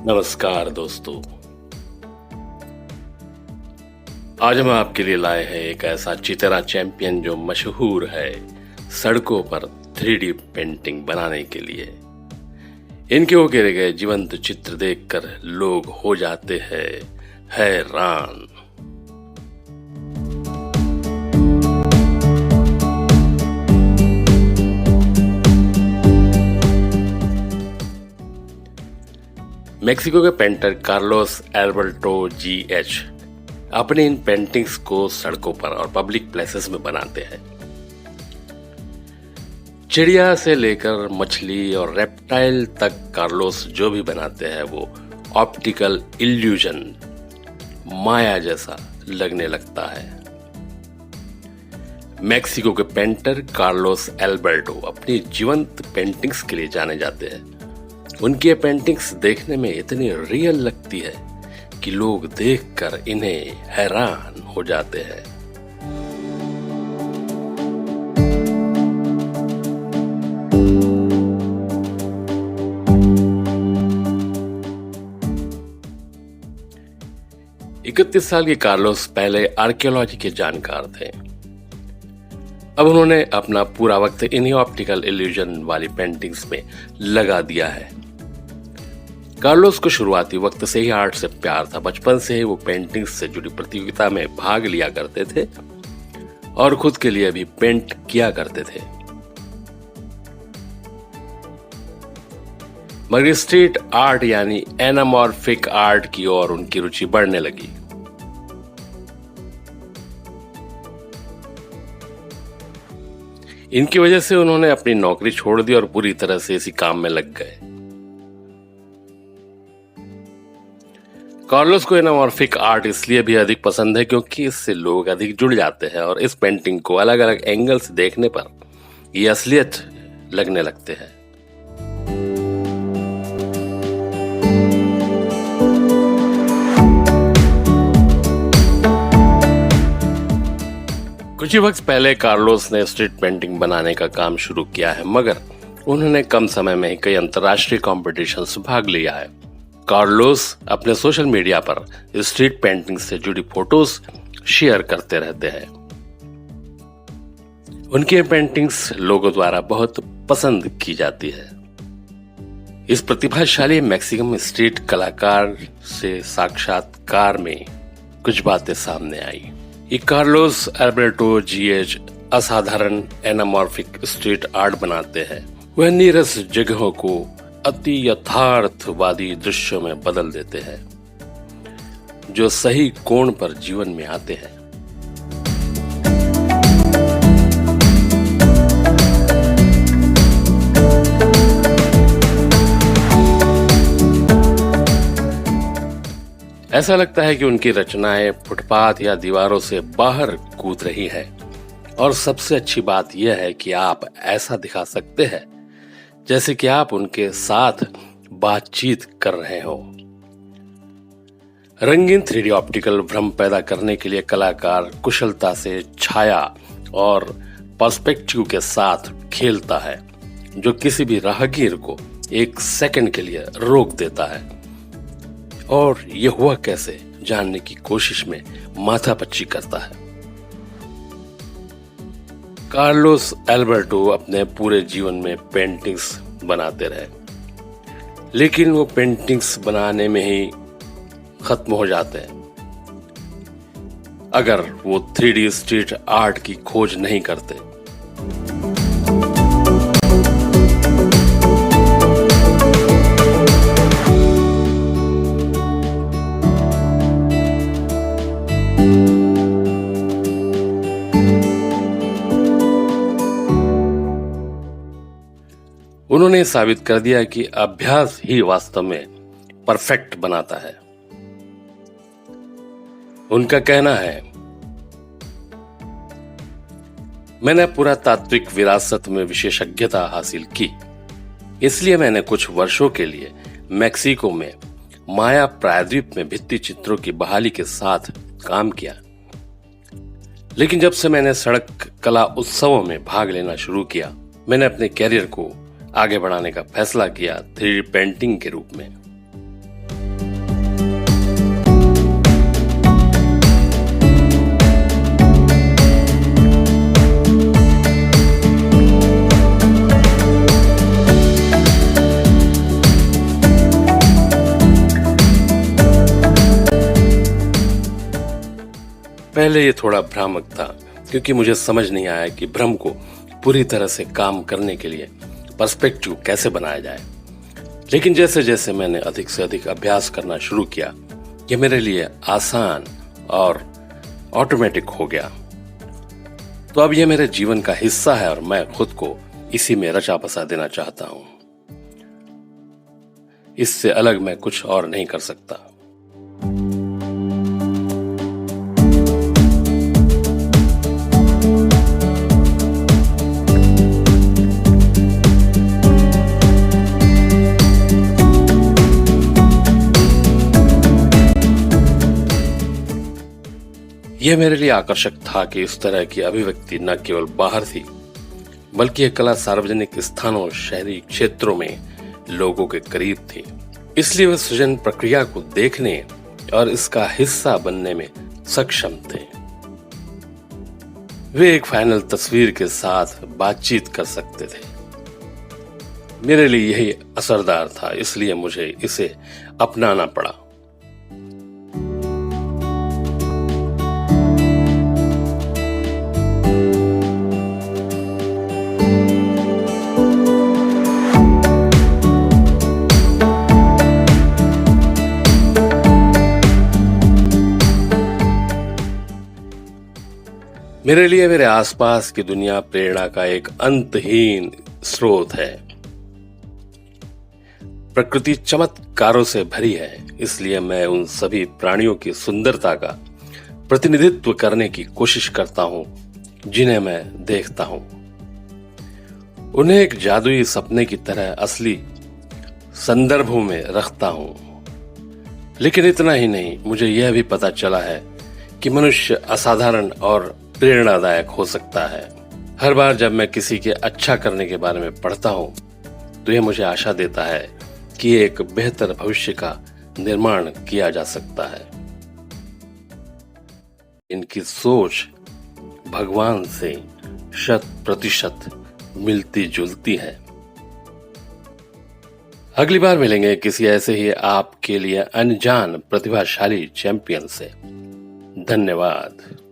नमस्कार दोस्तों। आज हम आपके लिए लाए हैं एक ऐसा चितरा चैंपियन जो मशहूर है सड़कों पर 3D पेंटिंग बनाने के लिए। इनके उकेरे गए जीवंत चित्र देखकर लोग हो जाते हैं हैरान। मेक्सिको के पेंटर कार्लोस एल्बर्टो जीएच अपने इन पेंटिंग्स को सड़कों पर और पब्लिक प्लेसेस में बनाते हैं। चिड़िया से लेकर मछली और रेप्टाइल तक कार्लोस जो भी बनाते हैं वो ऑप्टिकल इल्यूजन, माया जैसा लगने लगता है। मेक्सिको के पेंटर कार्लोस एल्बर्टो अपनी जीवंत पेंटिंग्स के लिए जाने जाते हैं। उनकी ये पेंटिंग्स देखने में इतनी रियल लगती है कि लोग देखकर इन्हें हैरान हो जाते हैं। इकतीस साल के कार्लोस पहले आर्कियोलॉजी के जानकार थे। अब उन्होंने अपना पूरा वक्त इन्हीं ऑप्टिकल इल्यूजन वाली पेंटिंग्स में लगा दिया है। कार्लोस को शुरुआती वक्त से ही आर्ट से प्यार था। बचपन से ही वो पेंटिंग्स से जुड़ी प्रतियोगिता में भाग लिया करते थे और खुद के लिए भी पेंट किया करते थे। मगर स्ट्रीट आर्ट यानी एनामॉर्फिक आर्ट की ओर उनकी रुचि बढ़ने लगी। इनकी वजह से उन्होंने अपनी नौकरी छोड़ दी और पूरी तरह से इसी काम में लग गए। कार्लोस को एनामॉर्फिक आर्ट इसलिए भी अधिक पसंद है क्योंकि इससे लोग अधिक जुड़ जाते हैं और इस पेंटिंग को अलग अलग एंगल से देखने पर ये असलियत लगने लगते हैं। कुछ ही वक्त पहले कार्लोस ने स्ट्रीट पेंटिंग बनाने का काम शुरू किया है, मगर उन्होंने कम समय में ही कई अंतर्राष्ट्रीय कॉम्पिटिशन्स में भाग लिया है। कार्लोस अपने सोशल मीडिया पर स्ट्रीट पेंटिंग से जुड़ी फोटोज शेयर करते रहते हैं। उनकी पेंटिंग्स लोगों द्वारा बहुत पसंद की जाती है। इस प्रतिभाशाली मैक्सिकन स्ट्रीट कलाकार से साक्षात्कार में कुछ बातें सामने आई। ये कार्लोस एल्बर्टो जीएच असाधारण एनामॉर्फिक स्ट्रीट आर्ट बनाते हैं। वह नीरस जगहों को अति यथार्थवादी दृश्यों में बदल देते हैं जो सही कोण पर जीवन में आते हैं। ऐसा लगता है कि उनकी रचनाएं फुटपाथ या दीवारों से बाहर कूद रही है। और सबसे अच्छी बात यह है कि आप ऐसा दिखा सकते हैं जैसे कि आप उनके साथ बातचीत कर रहे हो। रंगीन 3D ऑप्टिकल भ्रम पैदा करने के लिए कलाकार कुशलता से छाया और पर्सपेक्टिव के साथ खेलता है जो किसी भी राहगीर को एक सेकंड के लिए रोक देता है और यह हुआ कैसे जानने की कोशिश में माथापच्ची करता है। कार्लोस एल्बर्टो अपने पूरे जीवन में पेंटिंग्स बनाते रहे, लेकिन वो पेंटिंग्स बनाने में ही खत्म हो जाते हैं अगर वो 3D स्ट्रीट आर्ट की खोज नहीं करते। उन्होंने साबित कर दिया कि अभ्यास ही वास्तव में परफेक्ट बनाता है। उनका कहना है, मैंने पुरातात्विक विरासत में विशेषज्ञता हासिल की, इसलिए मैंने कुछ वर्षों के लिए मेक्सिको में माया प्रायद्वीप में भित्ति चित्रों की बहाली के साथ काम किया। लेकिन जब से मैंने सड़क कला उत्सवों में भाग लेना शुरू किया, मैंने अपने कैरियर को आगे बढ़ाने का फैसला किया 3D पेंटिंग के रूप में। पहले ये थोड़ा भ्रामक था, क्योंकि मुझे समझ नहीं आया कि भ्रम को पूरी तरह से काम करने के लिए पर्सपेक्टिव कैसे बनाया जाए। लेकिन जैसे जैसे मैंने अधिक से अधिक अभ्यास करना शुरू किया, ये मेरे लिए आसान और ऑटोमेटिक हो गया। तो अब ये मेरे जीवन का हिस्सा है और मैं खुद को इसी में रचा बसा देना चाहता हूं। इससे अलग मैं कुछ और नहीं कर सकता। यह मेरे लिए आकर्षक था कि इस तरह की अभिव्यक्ति न केवल बाहर थी, बल्कि यह कला सार्वजनिक स्थानों, शहरी क्षेत्रों में लोगों के करीब थी। इसलिए वे सृजन प्रक्रिया को देखने और इसका हिस्सा बनने में सक्षम थे। वे एक फाइनल तस्वीर के साथ बातचीत कर सकते थे। मेरे लिए यही असरदार था, इसलिए मुझे इसे अपनाना पड़ा। मेरे लिए मेरे आसपास की दुनिया प्रेरणा का एक अंतहीन स्रोत है। प्रकृति चमत्कारों से भरी है, इसलिए मैं उन सभी प्राणियों की सुंदरता का प्रतिनिधित्व करने की कोशिश करता हूं जिन्हें मैं देखता हूं। उन्हें एक जादुई सपने की तरह असली संदर्भों में रखता हूं। लेकिन इतना ही नहीं, मुझे यह भी पता चला है कि मनुष्य असाधारण और प्रेरणादायक हो सकता है। हर बार जब मैं किसी के अच्छा करने के बारे में पढ़ता हूं, तो यह मुझे आशा देता है कि एक बेहतर भविष्य का निर्माण किया जा सकता है। इनकी सोच भगवान से 100% मिलती जुलती है। अगली बार मिलेंगे किसी ऐसे ही आपके लिए अनजान प्रतिभाशाली चैंपियन से। धन्यवाद।